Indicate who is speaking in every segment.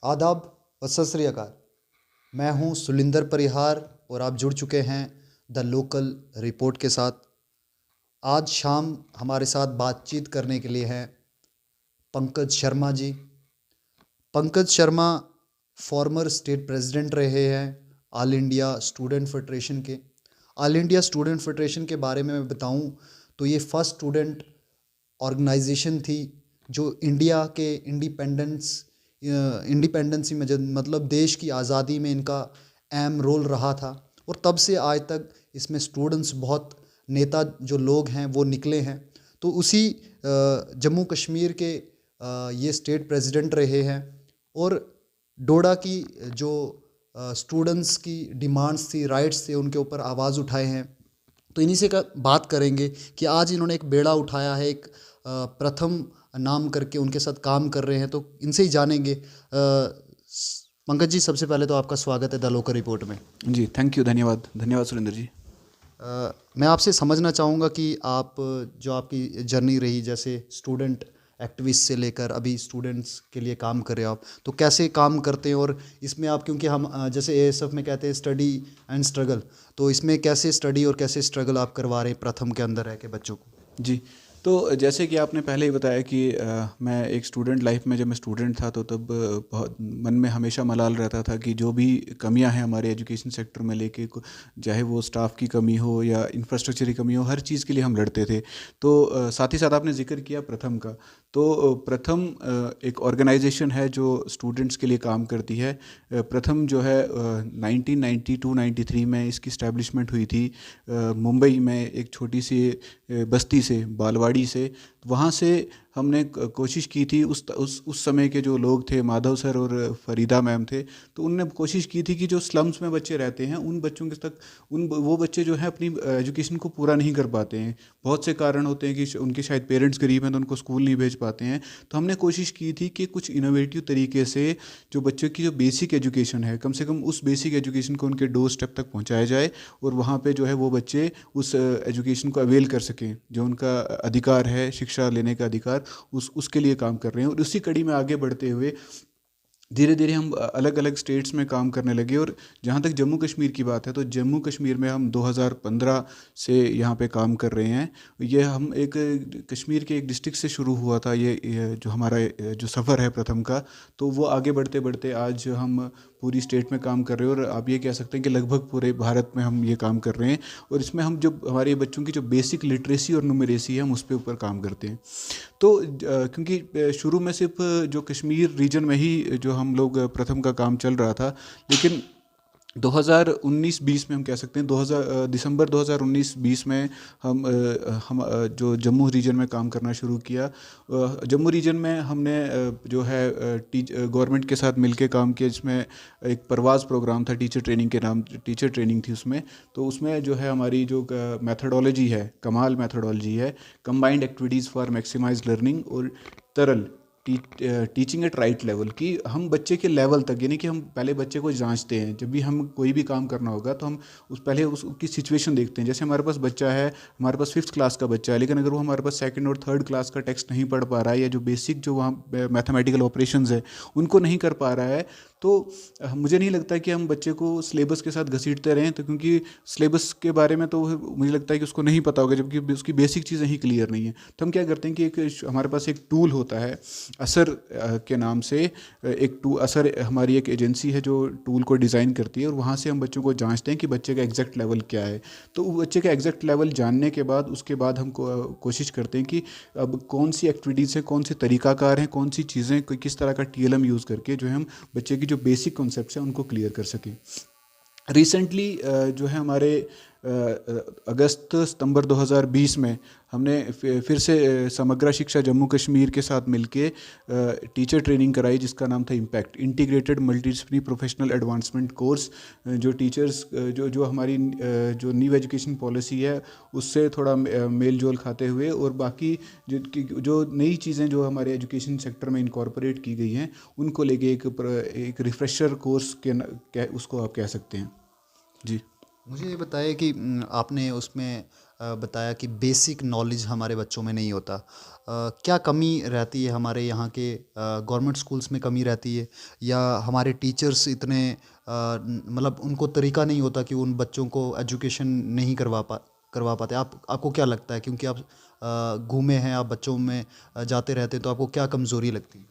Speaker 1: आदाब व सत श्री अकाल। मैं हूं सुलिंदर परिहार और आप जुड़ चुके हैं द लोकल रिपोर्ट के साथ। आज शाम हमारे साथ बातचीत करने के लिए हैं Pankaj Sharma ji. Pankaj Sharma former state president रहे हैं ऑल इंडिया स्टूडेंट फेडरेशन के। ऑल इंडिया स्टूडेंट फेडरेशन के बारे में मैं बताऊं तो ये फर्स्ट स्टूडेंट ऑर्गेनाइजेशन थी जो इंडिया के इंडिपेंडेंसी में मतलब देश की आज़ादी में इनका अहम रोल रहा था। और तब से आज तक इसमें स्टूडेंट्स बहुत नेता जो लोग हैं वो निकले हैं। तो उसी जम्मू कश्मीर के ये स्टेट प्रेसिडेंट रहे हैं और डोडा की जो स्टूडेंट्स की डिमांड्स थी, राइट्स थे, उनके ऊपर आवाज़ उठाए हैं। तो इन्हीं से का बात करेंगे कि आज इन्होंने एक बेड़ा उठाया है, एक प्रथम नाम करके उनके साथ काम कर रहे हैं। तो इनसे ही जानेंगे। पंकज जी, सबसे पहले तो आपका स्वागत है द लोकल रिपोर्ट में।
Speaker 2: जी, थैंक यू, धन्यवाद धन्यवाद सुरेंद्र जी।
Speaker 1: मैं आपसे समझना चाहूँगा कि आप जो आपकी जर्नी रही, जैसे स्टूडेंट एक्टिविस्ट से लेकर अभी स्टूडेंट्स के लिए काम कर रहे हो आप, तो कैसे काम करते हैं? और इसमें आप, क्योंकि हम जैसे एएसएफ में कहते हैं स्टडी एंड स्ट्रगल, तो इसमें कैसे स्टडी और कैसे स्ट्रगल आप करवा रहे हैं प्रथम के अंदर रह के बच्चों को?
Speaker 2: जी, तो जैसे कि आपने पहले ही बताया कि मैं एक स्टूडेंट लाइफ में, जब मैं स्टूडेंट था तो तब बहुत मन में हमेशा मलाल रहता था कि जो भी कमियां हैं हमारे एजुकेशन सेक्टर में लेके चाहे वो स्टाफ की कमी हो या इंफ्रास्ट्रक्चर की कमी हो, हर चीज़ के लिए हम लड़ते थे। तो साथ ही साथ आपने जिक्र किया प्रथम का। तो प्रथम एक ऑर्गेनाइजेशन है जो स्टूडेंट्स के लिए काम करती है। प्रथम जो है 1992-93 में इसकी इस्टेब्लिशमेंट हुई थी मुंबई में एक छोटी सी बस्ती से, बालवाड़ी से। वहाँ से हमने कोशिश की थी, उस समय के जो लोग थे, माधव सर और फरीदा मैम थे, तो उनने कोशिश की थी कि जो स्लम्स में बच्चे रहते हैं उन बच्चों के तक वो बच्चे जो हैं अपनी एजुकेशन को पूरा नहीं कर पाते हैं। बहुत से कारण होते हैं कि उनके शायद पेरेंट्स गरीब हैं तो उनको स्कूल नहीं भेज पाते हैं। तो हमने कोशिश की थी कि कुछ इनोवेटिव तरीके से जो बच्चों की जो बेसिक एजुकेशन है, कम से कम उस बेसिक एजुकेशन को उनके डोर स्टेप तक पहुँचाया जाए और वहाँ पर जो है वो बच्चे उस एजुकेशन को अवेल कर सकें। जो उनका अधिकार है, शिक्षा लेने का अधिकार, उसके लिए काम कर रहे हैं। और उसी कड़ी में आगे बढ़ते हुए धीरे धीरे हम अलग अलग स्टेट्स में काम करने लगे। और जहाँ तक जम्मू कश्मीर की बात है तो जम्मू कश्मीर में हम 2015 से यहाँ पे काम कर रहे हैं। ये हम एक कश्मीर के एक डिस्ट्रिक्ट से शुरू हुआ था, ये जो हमारा जो सफ़र है प्रथम का। तो वो आगे बढ़ते बढ़ते आज हम पूरी स्टेट में काम कर रहे हैं और आप ये कह सकते हैं कि लगभग पूरे भारत में हम ये काम कर रहे हैं। और इसमें हम जो हमारे बच्चों की जो बेसिक लिटरेसी और न्यूमरेसी है हम उस पर ऊपर काम करते हैं। तो क्योंकि शुरू में सिर्फ जो कश्मीर रीजन में ही जो हम लोग प्रथम का काम चल रहा था, लेकिन 2019-20 में हम कह सकते हैं, दिसंबर 2019-20 में हम जो जम्मू रीजन में काम करना शुरू किया। जम्मू रीजन में हमने जो है गवर्नमेंट के साथ मिलके काम किया, जिसमें एक परवाज़ प्रोग्राम था, टीचर ट्रेनिंग के नाम, टीचर ट्रेनिंग थी उसमें। तो उसमें जो है हमारी जो मैथडोलॉजी है, कमाल मैथडोलॉजी है, combined activities for maximise learning और तरल टीचिंग एट राइट लेवल की। हम बच्चे के लेवल तक, यानी कि हम पहले बच्चे को जांचते हैं। जब भी हम कोई भी काम करना होगा तो हम पहले उसकी सिचुएशन देखते हैं। जैसे हमारे पास बच्चा है, हमारे पास 5th क्लास का बच्चा है, लेकिन अगर वो हमारे पास 2nd और 3rd क्लास का टेक्स्ट नहीं पढ़ पा रहा है, या जो बेसिक जो वहाँ मैथमेटिकल ऑपरेशंस है उनको नहीं कर पा रहा है, तो मुझे नहीं लगता कि हम बच्चे को सिलेबस के साथ घसीटते रहें। तो क्योंकि सिलेबस के बारे में तो मुझे लगता है कि उसको नहीं पता होगा, जबकि उसकी बेसिक चीज़ें ही क्लियर नहीं है। तो हम क्या करते हैं कि हमारे पास एक टूल होता है असर के नाम से। असर हमारी एक एजेंसी है जो टूल को डिज़ाइन करती है, और वहाँ से हम बच्चों को जांचते हैं कि बच्चे का एग्जैक्ट लेवल क्या है। तो बच्चे का एग्जैक्ट लेवल जानने के बाद उसके बाद हम कोशिश करते हैं कि अब कौन सी एक्टिविटीज़ हैं, कौन से तरीकाकार हैं, कौन सी चीज़ें, किस तरह का टीएलएम यूज़ करके जो है हम बच्चे की जो बेसिक कॉन्सेप्ट्स हैं उनको क्लियर कर सकें। रिसेंटली जो है हमारे अगस्त सितंबर 2020 में हमने फिर से समग्र शिक्षा जम्मू कश्मीर के साथ मिलके टीचर ट्रेनिंग कराई, जिसका नाम था impact, integrated multidisciplinary professional advancement course. जो टीचर्स जो हमारी जो न्यू एजुकेशन पॉलिसी है उससे थोड़ा मेल जोल खाते हुए, और बाकी जो नई चीज़ें जो हमारे एजुकेशन सेक्टर में इनकॉर्पोरेट की गई हैं उनको लेके एक रिफ्रेशर कोर्स के उसको आप कह सकते हैं। जी।
Speaker 1: मुझे ये बताइए कि आपने उसमें बताया कि बेसिक नॉलेज हमारे बच्चों में नहीं होता। क्या कमी रहती है हमारे यहाँ के गवर्नमेंट स्कूल्स में कमी रहती है, या हमारे टीचर्स इतने मतलब उनको तरीका नहीं होता कि उन बच्चों को एजुकेशन नहीं करवा पाते? आपको क्या लगता है, क्योंकि आप घूमे हैं, आप बच्चों में जाते रहते हैं, तो आपको क्या कमज़ोरी लगती है?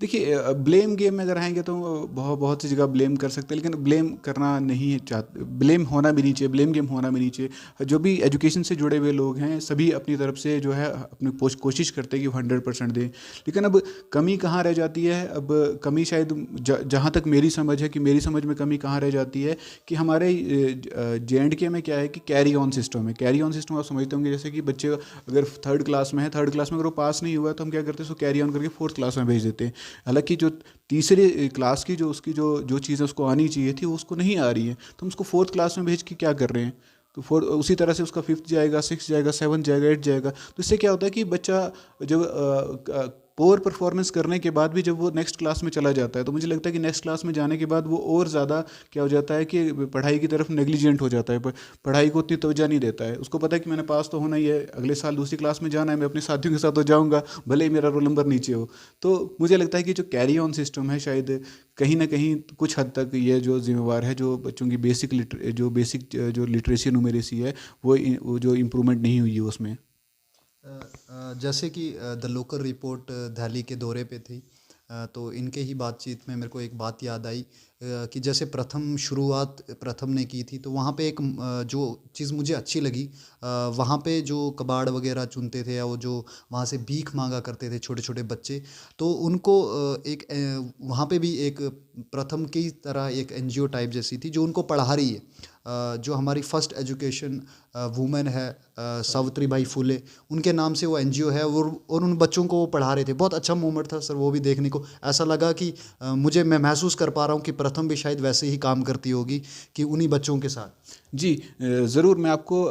Speaker 2: देखिए ब्लेम गेम में अगर आएंगे तो बहुत बहुत सी जगह ब्लेम कर सकते हैं, लेकिन ब्लेम करना नहीं चाहते, ब्लेम होना भी नहीं चाहिए, ब्लेम गेम होना भी नहीं चाहिए। जो भी एजुकेशन से जुड़े हुए लोग हैं सभी अपनी तरफ से जो है अपनी कोशिश करते हैं कि 100% दें, लेकिन अब कमी कहाँ रह जाती है? अब कमी शायद जहाँ तक मेरी समझ है कि मेरी समझ में कमी कहाँ रह जाती है कि हमारे JNK में क्या है कि कैरी ऑन सिस्टम है। कैरी ऑन सिस्टम आप समझते होंगे, जैसे कि बच्चे अगर थर्ड क्लास में है, थर्ड क्लास में अगर वो पास नहीं हुआ तो हम क्या करते हैं, उसको कैरी ऑन करके फोर्थ क्लास में भेज देते हैं। हालांकि जो तीसरे क्लास की जो उसकी जो जो चीज़ें उसको आनी चाहिए थी वो उसको नहीं आ रही है, तो हम उसको फोर्थ क्लास में भेज के क्या कर रहे हैं? तो उसी तरह से उसका फिफ्थ जाएगा, सिक्स जाएगा, सेवन जाएगा, एट जाएगा। तो इससे क्या होता है कि बच्चा जब पोअर परफॉर्मेंस करने के बाद भी जब वो नेक्स्ट क्लास में चला जाता है, तो मुझे लगता है कि नेक्स्ट क्लास में जाने के बाद वो और ज़्यादा क्या हो जाता है कि पढ़ाई की तरफ नेग्लिजेंट हो जाता है, पढ़ाई को उतनी तवज्जो नहीं देता है। उसको पता है कि मैंने पास तो होना ही है, अगले साल दूसरी क्लास में जाना है, मैं अपने साथियों के साथ तो जाऊँगा भले ही मेरा रोल नंबर नीचे हो। तो मुझे लगता है कि जो कैरी ऑन सिस्टम है शायद कहीं ना कहीं कुछ हद तक ये जो जिम्मेवार है, जो बच्चों की बेसिक जो लिटरेसी न्यूमेरेसी है वो जो इम्प्रूवमेंट नहीं हुई है उसमें।
Speaker 1: जैसे कि द लोकल रिपोर्ट दिल्ली के दौरे पे थी, तो इनके ही बातचीत में मेरे को एक बात याद आई कि जैसे शुरुआत प्रथम ने की थी, तो वहाँ पे एक जो चीज़ मुझे अच्छी लगी, वहाँ पे जो कबाड़ वगैरह चुनते थे, या वो जो वहाँ से भीख मांगा करते थे छोटे छोटे बच्चे, तो उनको वहाँ पे भी एक प्रथम की तरह एक NGO टाइप जैसी थी जो उनको पढ़ा रही है। जो हमारी फर्स्ट एजुकेशन वूमेन है, सावित्रीबाई फुले, उनके नाम से वो NGO है, और उन बच्चों को वो पढ़ा रहे थे। बहुत अच्छा मोमेंट था सर वो भी देखने को। ऐसा लगा कि मैं महसूस कर पा रहा हूँ कि प्रथम भी शायद वैसे ही काम करती होगी कि उन्हीं बच्चों के साथ।
Speaker 2: जी ज़रूर। मैं आपको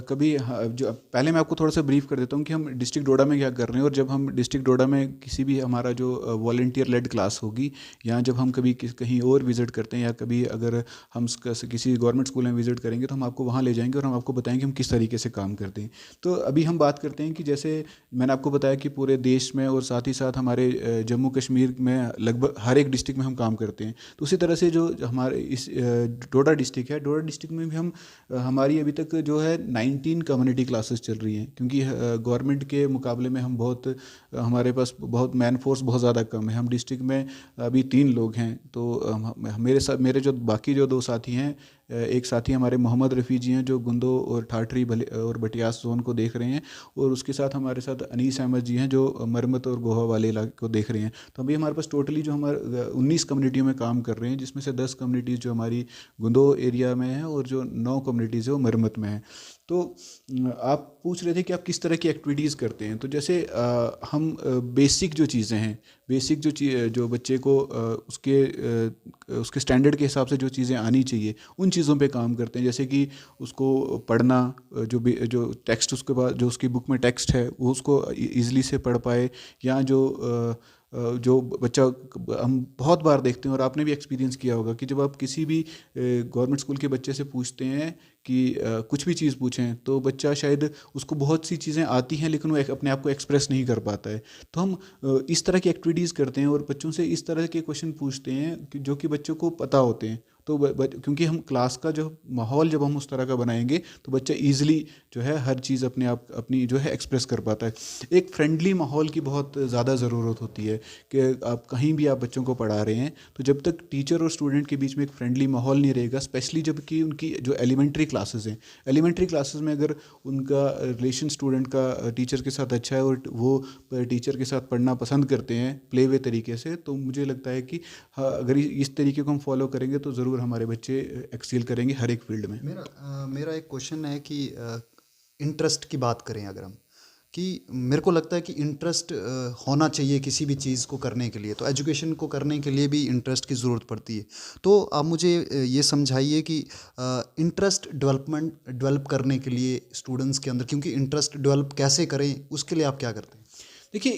Speaker 2: कभी जो पहले मैं आपको थोड़ा सा ब्रीफ कर देता हूँ कि हम डिस्ट्रिक्ट डोडा में क्या कर रहे हैं। और जब हम डिस्ट्रिक्ट डोडा में किसी भी हमारा जो वॉल्टियर लेड क्लास होगी, या जब हम कभी कहीं और विज़िट करते हैं, या कभी अगर हम किसी गवर्नमेंट स्कूल में विज़िट करेंगे, तो हम आपको वहाँ ले जाएंगे और हम आपको बताएंगे हम किस तरीके से काम करते हैं। तो अभी हम बात करते हैं कि जैसे मैंने आपको बताया कि पूरे देश में और साथ ही साथ हमारे जम्मू कश्मीर में लगभग हर एक डिस्ट्रिक्ट में हम काम करते हैं। तो उसी तरह से जो हमारे इस डोडा डिस्ट्रिक्ट है, डोडा डिस्ट्रिक्ट में भी हम हमारी अभी तक जो है 19 कम्युनिटी क्लासेस चल रही हैं, क्योंकि गवर्नमेंट के मुकाबले में हम बहुत हमारे पास बहुत मैन फोर्स बहुत ज़्यादा कम है। हम डिस्ट्रिक्ट में अभी 3 लोग हैं। तो मेरे जो बाकी जो 2 साथी हैं, एक साथी हमारे मोहम्मद रफ़ी जी हैं जो गुंदो और ठाठरी और बटियास जोन को देख रहे हैं, और उसके साथ हमारे साथ अनीस अहमद जी हैं जो मरमत और गोहा वाले इलाके को देख रहे हैं। तो अभी हमारे पास टोटली जो हमारे 19 कम्युनिटियों में काम कर रहे हैं, जिसमें से 10 कम्युनिटीज़ जो हमारी गुंदो एरिया में है और जो 9 कम्युनिटीज़ है वो मरमत में है। तो आप पूछ रहे थे कि आप किस तरह की एक्टिविटीज़ करते हैं। तो जैसे हम बेसिक जो चीज़ें हैं, बेसिक जो बच्चे को उसके स्टैंडर्ड के हिसाब से जो चीज़ें आनी चाहिए उन चीज़ों पे काम करते हैं। जैसे कि उसको पढ़ना, जो टेक्स्ट उसके पास जो उसकी बुक में टेक्स्ट है वो उसको ईज़िली से पढ़ पाए, या जो बच्चा हम बहुत बार देखते हैं और आपने भी एक्सपीरियंस किया होगा कि जब आप किसी भी गवर्नमेंट स्कूल के बच्चे से पूछते हैं कि कुछ भी चीज़ पूछें, तो बच्चा शायद उसको बहुत सी चीज़ें आती हैं लेकिन वो अपने आप को एक्सप्रेस नहीं कर पाता है। तो हम इस तरह की एक्टिविटीज़ करते हैं और बच्चों से इस तरह के क्वेश्चन पूछते हैं जो कि बच्चों को पता होते हैं। तो क्योंकि हम क्लास का जो माहौल जब हम उस तरह का बनाएंगे तो बच्चा ईजिली जो है हर चीज़ अपनी जो है एक्सप्रेस कर पाता है। एक फ्रेंडली माहौल की बहुत ज़्यादा ज़रूरत होती है कि आप कहीं भी आप बच्चों को पढ़ा रहे हैं, तो जब तक टीचर और स्टूडेंट के बीच में एक फ्रेंडली माहौल नहीं रहेगा, स्पेशली जबकि उनकी जो एलिमेंट्री क्लासेस हैं, एलिमेंट्री क्लासेस में अगर उनका रिलेशन स्टूडेंट का टीचर के साथ अच्छा है और वो टीचर के साथ पढ़ना पसंद करते हैं प्ले वे तरीके से, तो मुझे लगता है कि हाँ, अगर इस तरीके को हम फॉलो करेंगे तो ज़रूर हमारे बच्चे एक्सेल करेंगे हर एक फील्ड में।
Speaker 1: मेरा एक क्वेश्चन है कि इंटरेस्ट की बात करें अगर हम, कि मेरे को लगता है कि इंटरेस्ट होना चाहिए किसी भी चीज़ को करने के लिए। तो एजुकेशन को करने के लिए भी इंटरेस्ट की ज़रूरत पड़ती है। तो आप मुझे ये समझाइए कि इंटरेस्ट डेवलप करने के लिए स्टूडेंट्स के अंदर, क्योंकि इंटरेस्ट डेवलप कैसे करें उसके लिए आप क्या करते हैं?
Speaker 2: देखिए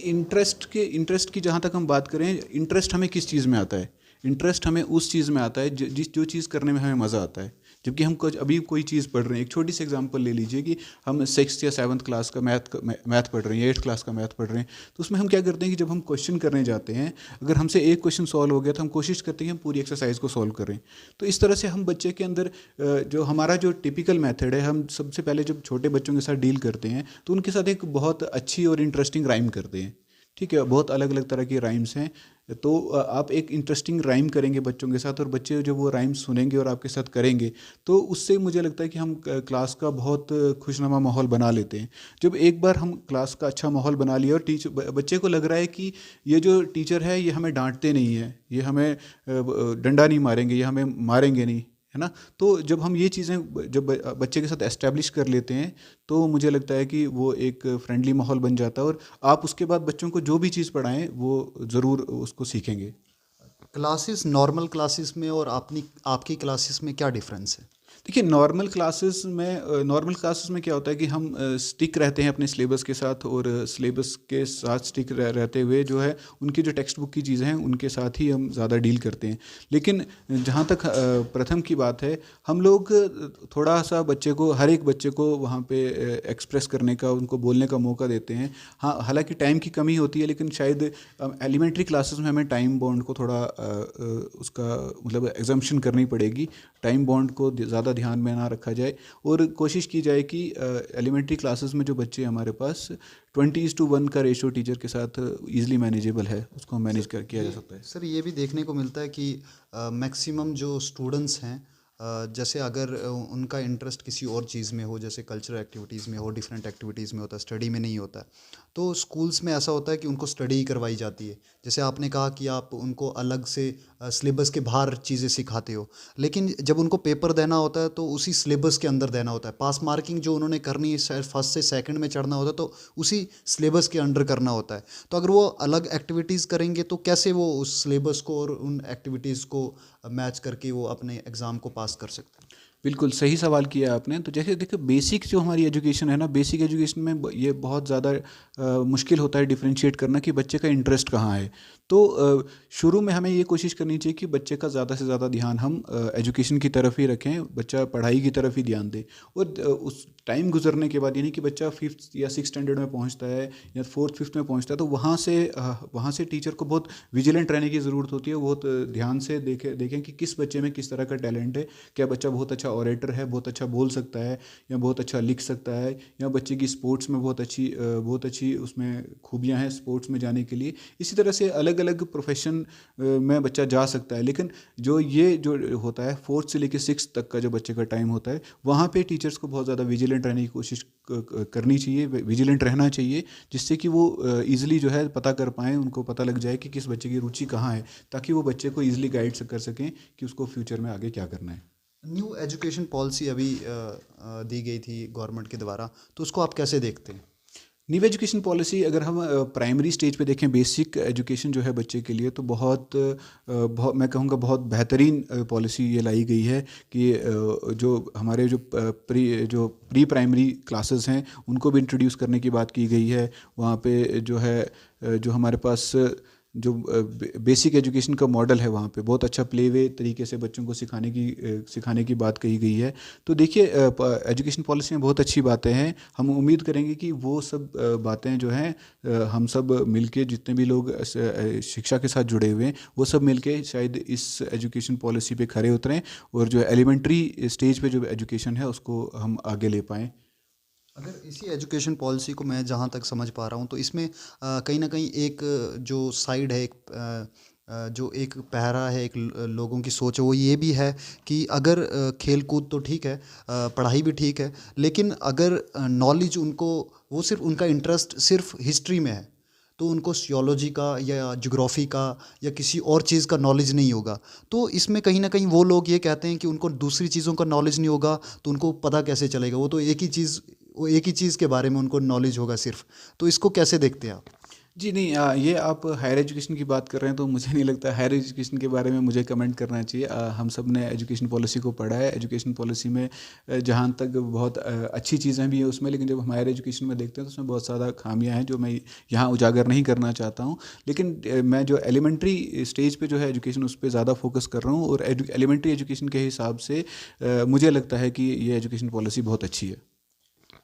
Speaker 2: इंटरेस्ट की जहाँ तक हम बात करें, इंटरेस्ट हमें किस चीज़ में आता है? इंटरेस्ट हमें उस चीज़ में आता है जो चीज़ करने में हमें मज़ा आता है। जबकि हम कुछ अभी कोई चीज़ पढ़ रहे हैं, एक छोटी सी एग्जांपल ले लीजिए कि हम 6th या 7th क्लास का मैथ पढ़ रहे हैं, 8th क्लास का मैथ पढ़ रहे हैं, तो उसमें हम क्या करते हैं कि जब हम क्वेश्चन करने जाते हैं, अगर हमसे एक क्वेश्चन सॉल्व हो गया तो हम कोशिश करते हैं कि हम पूरी एक्सरसाइज को सॉल्व करें। तो इस तरह से हम बच्चे के अंदर जो हमारा जो टिपिकल मेथड है, हम सबसे पहले जब छोटे बच्चों के साथ डील करते हैं तो उनके साथ एक बहुत अच्छी और इंटरेस्टिंग राइम करते हैं। ठीक है, बहुत अलग अलग तरह की राइम्स हैं। तो आप एक इंटरेस्टिंग राइम करेंगे बच्चों के साथ, और बच्चे जब वो राइम सुनेंगे और आपके साथ करेंगे तो उससे मुझे लगता है कि हम क्लास का बहुत खुशनुमा माहौल बना लेते हैं। जब एक बार हम क्लास का अच्छा माहौल बना लिया और बच्चे को लग रहा है कि ये जो टीचर है ये हमें डांटते नहीं है, ये हमें डंडा नहीं मारेंगे, ये हमें मारेंगे नहीं, है ना। तो जब हम ये चीज़ें जब बच्चे के साथ एस्टेब्लिश कर लेते हैं तो मुझे लगता है कि वो एक फ्रेंडली माहौल बन जाता है, और आप उसके बाद बच्चों को जो भी चीज़ पढ़ाएं वो ज़रूर उसको सीखेंगे।
Speaker 1: क्लासेस नॉर्मल क्लासेस में और अपनी आपकी क्लासेस में क्या डिफरेंस है?
Speaker 2: देखिए, नॉर्मल क्लासेस में क्या होता है कि हम स्टिक रहते हैं अपने सिलेबस के साथ, और सिलेबस के साथ स्टिक रहते हुए जो है उनकी जो टेक्स्ट बुक की चीज़ें हैं उनके साथ ही हम ज़्यादा डील करते हैं। लेकिन जहाँ तक प्रथम की बात है, हम लोग थोड़ा सा हर एक बच्चे को वहाँ पे एक्सप्रेस करने का, उनको बोलने का मौका देते हैं। हाँ, हालांकि टाइम की कमी होती है, लेकिन शायद एलिमेंट्री क्लासेस में हमें टाइम बॉन्ड को थोड़ा उसका मतलब एग्जम्पशन करनी पड़ेगी। टाइम बॉन्ड को ज़्यादा ध्यान में ना रखा जाए, और कोशिश की जाए कि एलिमेंट्री क्लासेस में जो बच्चे हमारे पास 20:1 का रेशो टीचर के साथ ईजिली मैनेजेबल है, उसको मैनेज कर किया जा सकता है।
Speaker 1: सर, ये भी देखने को मिलता है कि मैक्सिमम जो स्टूडेंट्स हैं, जैसे अगर उनका इंटरेस्ट किसी और चीज़ में हो, जैसे कल्चरल एक्टिविटीज़ में हो, डिफरेंट एक्टिविटीज़ में होता है, स्टडी में नहीं होता है, तो स्कूल्स में ऐसा होता है कि उनको स्टडी ही करवाई जाती है। जैसे आपने कहा कि आप उनको अलग से सिलेबस के बाहर चीज़ें सिखाते हो, लेकिन जब उनको पेपर देना होता है तो उसी सिलेबस के अंदर देना होता है। पास मार्किंग जो उन्होंने करनी है, फर्स्ट से सेकंड में चढ़ना होता है, तो उसी सिलेबस के अंडर करना होता है। तो अगर वो अलग एक्टिविटीज़ करेंगे तो कैसे वो उस सिलेबस को और उन एक्टिविटीज़ को मैच करके वो अपने एग्ज़ाम को पास कर सकते हैं?
Speaker 2: बिल्कुल सही सवाल किया आपने। तो जैसे देखो, बेसिक जो हमारी एजुकेशन है ना, बेसिक एजुकेशन में ये बहुत ज़्यादा मुश्किल होता है डिफरेंशिएट करना कि बच्चे का इंटरेस्ट कहाँ है। तो शुरू में हमें ये कोशिश करनी चाहिए कि बच्चे का ज़्यादा से ज़्यादा ध्यान हम एजुकेशन की तरफ ही रखें, बच्चा पढ़ाई की तरफ ही ध्यान दे। और उस टाइम गुजरने के बाद, यानी कि बच्चा 5th या 6th स्टैंडर्ड में पहुंचता है या 4th 5th में पहुंचता है, तो वहाँ से टीचर को बहुत विजिलेंट रहने की ज़रूरत होती है। बहुत ध्यान से देखें कि किस बच्चे में किस तरह का टैलेंट है। क्या बच्चा बहुत अच्छा ऑरेटर है, बहुत अच्छा बोल सकता है, या बहुत अच्छा लिख सकता है, या बच्चे की स्पोर्ट्स में बहुत अच्छी उसमें खूबियाँ हैं स्पोर्ट्स में जाने के लिए। इसी तरह से अलग अलग प्रोफेशन में बच्चा जा सकता है। लेकिन जो होता है 4th से लेकर 6th तक का जो बच्चे का टाइम होता है, वहाँ पे टीचर्स को बहुत ज़्यादा विजिलेंट रहने की कोशिश करनी चाहिए, विजिलेंट रहना चाहिए, जिससे कि वो ईज़िली जो है पता कर पाएँ, उनको पता लग जाए कि किस बच्चे की रुचि कहाँ है, ताकि वो बच्चे को ईज़िली गाइड कर सकें कि उसको फ्यूचर में आगे क्या करना है।
Speaker 1: न्यू एजुकेशन पॉलिसी अभी दी गई थी गवर्नमेंट के द्वारा, तो उसको आप कैसे देखते हैं?
Speaker 2: न्यू एजुकेशन पॉलिसी, अगर हम प्राइमरी स्टेज पे देखें, बेसिक एजुकेशन जो है बच्चे के लिए, तो मैं कहूँगा बहुत बेहतरीन पॉलिसी ये लाई गई है कि जो हमारे जो प्री प्राइमरी क्लासेस हैं उनको भी इंट्रोड्यूस करने की बात की गई है। वहाँ पे जो है जो हमारे पास जो बेसिक एजुकेशन का मॉडल है, वहाँ पे बहुत अच्छा प्ले वे तरीके से बच्चों को सिखाने की बात कही गई है। तो देखिए, एजुकेशन पॉलिसी में बहुत अच्छी बातें हैं। हम उम्मीद करेंगे कि वो सब बातें जो हैं हम सब मिलके, जितने भी लोग शिक्षा के साथ जुड़े हुए हैं, वो सब मिलके शायद इस एजुकेशन पॉलिसी पे खरे उतरें, और जो एलिमेंट्री स्टेज पे जो एजुकेशन है उसको हम आगे ले पाएँ।
Speaker 1: अगर इसी एजुकेशन पॉलिसी को मैं जहाँ तक समझ पा रहा हूँ, तो इसमें कहीं ना कहीं एक जो साइड है, जो एक पहरा है, लोगों की सोच है, वो ये भी है कि अगर खेल कूद तो ठीक है, पढ़ाई भी ठीक है, लेकिन अगर नॉलेज उनको, वो सिर्फ उनका इंटरेस्ट सिर्फ हिस्ट्री में है, तो उनको सियोलॉजी का या ज्योग्राफी का या किसी और चीज़ का नॉलेज नहीं होगा। तो इसमें कहीं ना कहीं वो लोग ये कहते हैं कि उनको दूसरी चीज़ों का नॉलेज नहीं होगा, तो उनको पता कैसे चलेगा? वो एक ही चीज़ के बारे में उनको नॉलेज होगा सिर्फ। तो इसको कैसे देखते हैं आप?
Speaker 2: जी नहीं, ये आप हायर एजुकेशन की बात कर रहे हैं तो मुझे नहीं लगता हायर एजुकेशन के बारे में मुझे कमेंट करना चाहिए। हम सब ने एजुकेशन पॉलिसी को पढ़ा है। एजुकेशन पॉलिसी में जहाँ तक बहुत अच्छी चीज़ें भी हैं उसमें, लेकिन जब हम हायर एजुकेशन में देखते हैं तो उसमें बहुत ज़्यादा खामियां हैं जो मैं यहाँ उजागर नहीं करना चाहता हूँ। लेकिन मैं जो एलिमेंट्री स्टेज पे जो है एजुकेशन उस पर ज़्यादा फोकस कर रहा हूँ, और एलिमेंट्री एजुकेशन के हिसाब से मुझे लगता है कि ये एजुकेशन पॉलिसी बहुत अच्छी है।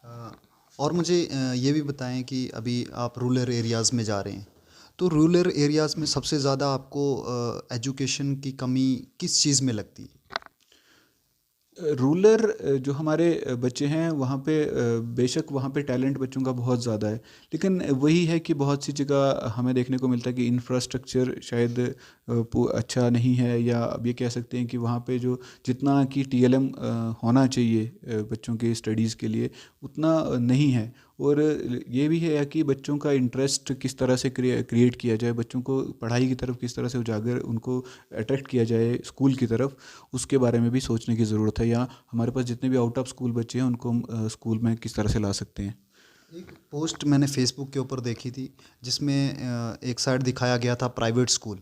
Speaker 1: अ, और मुझे ये भी बताएं कि अभी आप रूरल एरियाज़ में जा रहे हैं, तो रूरल एरियाज़ में सबसे ज़्यादा आपको एजुकेशन की कमी किस चीज़ में लगती है?
Speaker 2: रूरल जो हमारे बच्चे हैं वहाँ पे बेशक वहाँ पे टैलेंट बच्चों का बहुत ज़्यादा है, लेकिन वही है कि बहुत सी जगह हमें देखने को मिलता है कि इंफ्रास्ट्रक्चर शायद अच्छा नहीं है, या अब ये कह सकते हैं कि वहाँ पे जो जितना कि टीएलएम होना चाहिए बच्चों के स्टडीज़ के लिए उतना नहीं है। और ये भी है कि बच्चों का इंटरेस्ट किस तरह से क्रिएट किया जाए, बच्चों को पढ़ाई की तरफ किस तरह से उजागर उनको अट्रैक्ट किया जाए स्कूल की तरफ, उसके बारे में भी सोचने की ज़रूरत है। या हमारे पास जितने भी आउट ऑफ स्कूल बच्चे हैं उनको हम स्कूल में किस तरह से ला सकते हैं।
Speaker 1: एक पोस्ट मैंने फेसबुक के ऊपर देखी थी जिसमें एक साइड दिखाया गया था प्राइवेट स्कूल,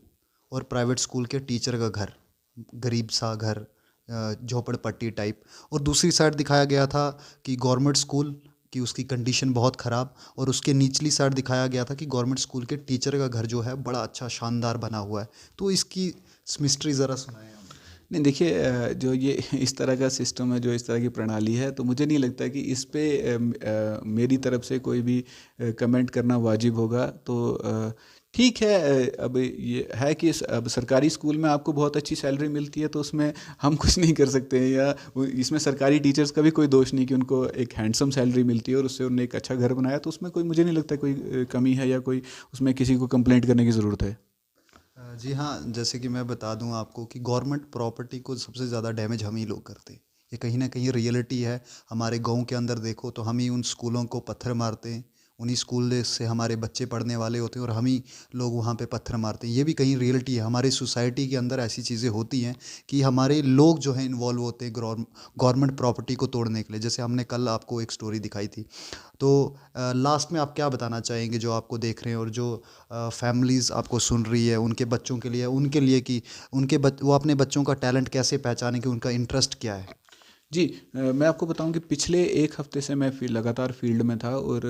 Speaker 1: और प्राइवेट स्कूल के टीचर का घर, गरीब सा घर, झोपड़पट्टी टाइप, और दूसरी साइड दिखाया गया था कि गवर्नमेंट स्कूल की उसकी कंडीशन बहुत ख़राब, और उसके निचली साइड दिखाया गया था कि गवर्नमेंट स्कूल के टीचर का घर जो है बड़ा अच्छा शानदार बना हुआ है। तो इसकी मिस्ट्री ज़रा सुनाएं हमें।
Speaker 2: नहीं देखिए, जो ये इस तरह का सिस्टम है, जो इस तरह की प्रणाली है, तो मुझे नहीं लगता कि इस पे मेरी तरफ से कोई भी कमेंट करना वाजिब होगा। तो ठीक है, अब ये है कि अब सरकारी स्कूल में आपको बहुत अच्छी सैलरी मिलती है तो उसमें हम कुछ नहीं कर सकते हैं, या इसमें सरकारी टीचर्स का भी कोई दोष नहीं कि उनको एक हैंडसम सैलरी मिलती है और उससे उन्होंने एक अच्छा घर बनाया, तो उसमें कोई मुझे नहीं लगता कोई कमी है या कोई उसमें किसी को कंप्लेंट करने की ज़रूरत है।
Speaker 1: जी हाँ, जैसे कि मैं बता दूं आपको कि गवर्नमेंट प्रॉपर्टी को सबसे ज़्यादा डैमेज हम ही लोग करते हैं। ये कहीं ना कहीं रियलिटी है। हमारे गांव के अंदर देखो तो हम ही उन स्कूलों को पत्थर मारते हैं, उन्हीं स्कूल से हमारे बच्चे पढ़ने वाले होते हैं और हम ही लोग वहाँ पे पत्थर मारते हैं। ये भी कहीं रियलिटी है। हमारी सोसाइटी के अंदर ऐसी चीज़ें होती हैं कि हमारे लोग जो हैं इन्वॉल्व होते हैं गवर्नमेंट प्रॉपर्टी को तोड़ने के लिए। जैसे हमने कल आपको एक स्टोरी दिखाई थी। तो लास्ट में आप क्या बताना चाहेंगे जो आपको देख रहे हैं और जो फैमिलीज़ आपको सुन रही है उनके बच्चों के लिए, उनके लिए कि वो अपने बच्चों का टैलेंट कैसे पहचाने, कि उनका इंटरेस्ट क्या है?
Speaker 2: जी, मैं आपको बताऊं कि पिछले एक हफ्ते से मैं लगातार फील्ड में था, और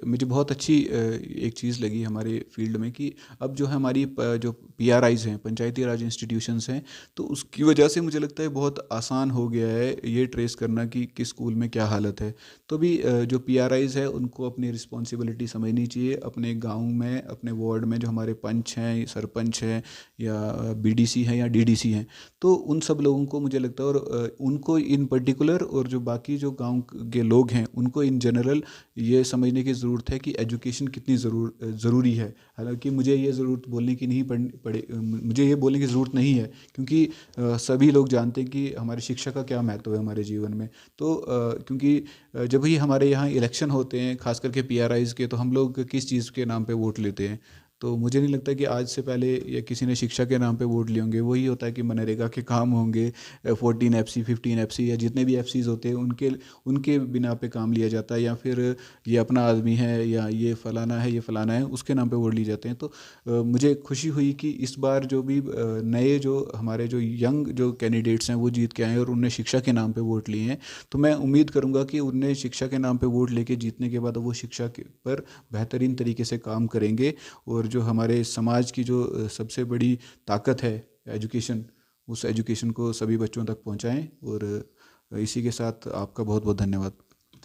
Speaker 2: मुझे बहुत अच्छी एक चीज़ लगी हमारे फील्ड में कि अब जो है हमारी जो पीआरआईज़ हैं, पंचायती राज इंस्टीट्यूशंस हैं, तो उसकी वजह से मुझे लगता है बहुत आसान हो गया है ये ट्रेस करना कि किस स्कूल में क्या हालत है। तो भी जो पीआरआईज़ है उनको अपनी रिस्पॉन्सिबिलिटी समझनी चाहिए। अपने गाँव में, अपने वार्ड में जो हमारे पंच हैं, सरपंच हैं, या बीडीसी हैं, या डीडीसी हैं, तो उन सब लोगों को मुझे लगता है, और उनको इन पर्टिकुलर, और जो बाकी जो गांव के लोग हैं उनको इन जनरल ये समझने की ज़रूरत है कि एजुकेशन कितनी ज़रूरी है। हालांकि मुझे ये ज़रूरत बोलने की नहीं पड़े मुझे ये बोलने की ज़रूरत नहीं है, क्योंकि सभी लोग जानते हैं कि हमारी शिक्षा का क्या महत्व है हमारे जीवन में। तो क्योंकि जब भी हमारे यहाँ इलेक्शन होते हैं, खास करके पीआरआईज़ के, तो हम लोग किस चीज़ के नाम पे वोट लेते हैं? तो मुझे नहीं लगता कि आज से पहले या किसी ने शिक्षा के नाम पे वोट लिए होंगे। वही होता है कि मनरेगा के काम होंगे, 14 FC 15 FC या जितने भी एफसीज होते हैं उनके उनके बिना पे काम लिया जाता है, या फिर ये अपना आदमी है, या ये फलाना है, ये फलाना है, उसके नाम पे वोट लिए जाते हैं। तो मुझे खुशी हुई कि इस बार जो भी नए जो हमारे जो यंग जो कैंडिडेट्स हैं वो जीत के आए हैं और उनने शिक्षा के नाम पे वोट लिए हैं। तो मैं उम्मीद करूँगा कि उनने शिक्षा के नाम पे वोट लेके जीतने के बाद वो शिक्षा के पर बेहतरीन तरीके से काम करेंगे, और जो हमारे समाज की जो सबसे बड़ी ताकत है एजुकेशन, उस एजुकेशन को सभी बच्चों तक पहुंचाएं। और इसी के साथ आपका बहुत बहुत धन्यवाद।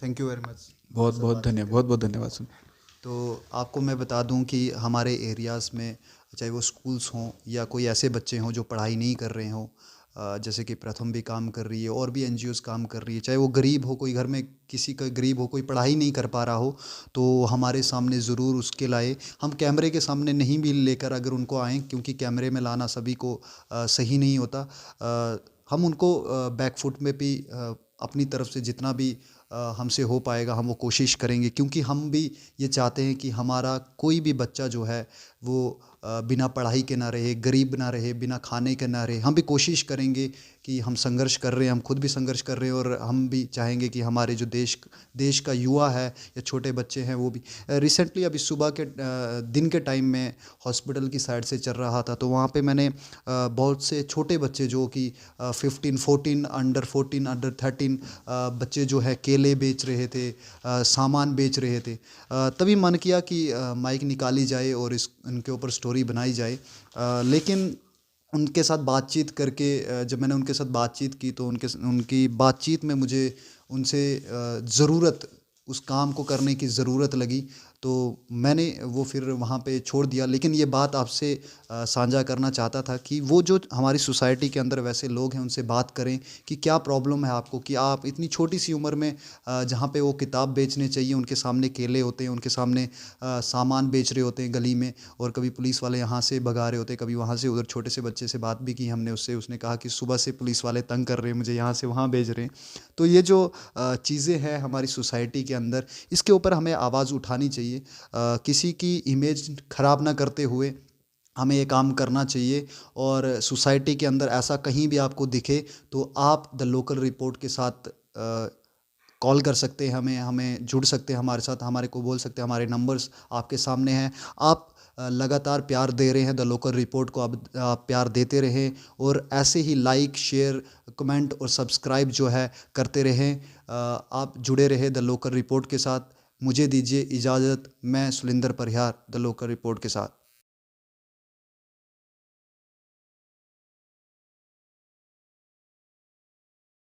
Speaker 1: थैंक यू वेरी मच हमारे
Speaker 2: बहुत
Speaker 1: साथ
Speaker 2: बहुत
Speaker 1: बातचीत
Speaker 2: धन्यवाद,
Speaker 1: करने
Speaker 2: बहुत
Speaker 1: के
Speaker 2: बहुत
Speaker 1: लिए।
Speaker 2: धन्यवाद सुन।
Speaker 1: तो आपको मैं बता दूं कि हमारे एरियाज़ में, चाहे वो स्कूल्स हों या कोई ऐसे बच्चे हों जो पढ़ाई नहीं कर रहे हों, जैसे कि प्रथम भी काम कर रही है और भी एनजीओज़ काम कर रही है, चाहे वो गरीब हो, कोई घर में किसी का गरीब हो, कोई पढ़ाई नहीं कर पा रहा हो, तो हमारे सामने ज़रूर उसके लाए। हम कैमरे के सामने नहीं भी लेकर अगर उनको आएँ, क्योंकि कैमरे में लाना सभी को सही नहीं होता। हम उनको बैकफुट में भी अपनी तरफ से जितना भी हमसे हो पाएगा हम वो कोशिश करेंगे, क्योंकि हम भी ये चाहते हैं कि हमारा कोई भी बच्चा जो है वो बिना पढ़ाई के ना रहे, गरीब ना रहे, बिना खाने के ना रहे। हम भी कोशिश करेंगे कि हम संघर्ष कर रहे हैं, हम खुद भी संघर्ष कर रहे हैं और हम भी चाहेंगे कि हमारे जो देश का युवा है या छोटे बच्चे हैं वो भी। रिसेंटली अभी सुबह के दिन के टाइम में हॉस्पिटल की साइड से चल रहा था, तो वहाँ पे मैंने बहुत से छोटे बच्चे जो कि 15 14 अंडर 13 बच्चे जो है केले बेच रहे थे, सामान बेच रहे थे। तभी मन किया कि माइक निकाली जाए और इनके ऊपर स्टोरी बनाई जाए। लेकिन उनके साथ बातचीत करके जब मैंने उनके साथ बातचीत की तो उनकी बातचीत में मुझे उनसे ज़रूरत, उस काम को करने की ज़रूरत लगी, तो मैंने वो फिर वहाँ पे छोड़ दिया। लेकिन ये बात आपसे साझा करना चाहता था कि वो जो हमारी सोसाइटी के अंदर वैसे लोग हैं उनसे बात करें कि क्या प्रॉब्लम है आपको, कि आप इतनी छोटी सी उम्र में जहाँ पे वो किताब बेचने चाहिए उनके सामने केले होते हैं, उनके सामने सामान बेच रहे होते हैं गली में, और कभी पुलिस वाले यहाँ से भगा रहे होते हैं, कभी वहाँ से उधर। छोटे से बच्चे से बात भी की हमने उससे, उसने कहा कि सुबह से पुलिस वाले तंग कर रहे हैं मुझे, यहाँ से वहाँ भेज रहे हैं। तो ये जो चीज़ें हैं हमारी सोसाइटी के अंदर, इसके ऊपर हमें आवाज़ उठानी चाहिए। किसी की इमेज ख़राब ना करते हुए हमें ये काम करना चाहिए। और सोसाइटी के अंदर ऐसा कहीं भी आपको दिखे तो आप द लोकल रिपोर्ट के साथ कॉल कर सकते हैं, हमें हमें जुड़ सकते हैं हमारे साथ, हमारे को बोल सकते हैं, हमारे नंबर्स आपके सामने हैं। आप लगातार प्यार दे रहे हैं द लोकल रिपोर्ट को, आप प्यार देते रहें और ऐसे ही लाइक शेयर कमेंट और सब्सक्राइब जो है करते रहें। आप जुड़े रहे द लोकल रिपोर्ट के साथ। मुझे दीजिए इजाज़त, मैं सुलिंदर परिहार द लोकल रिपोर्ट के साथ।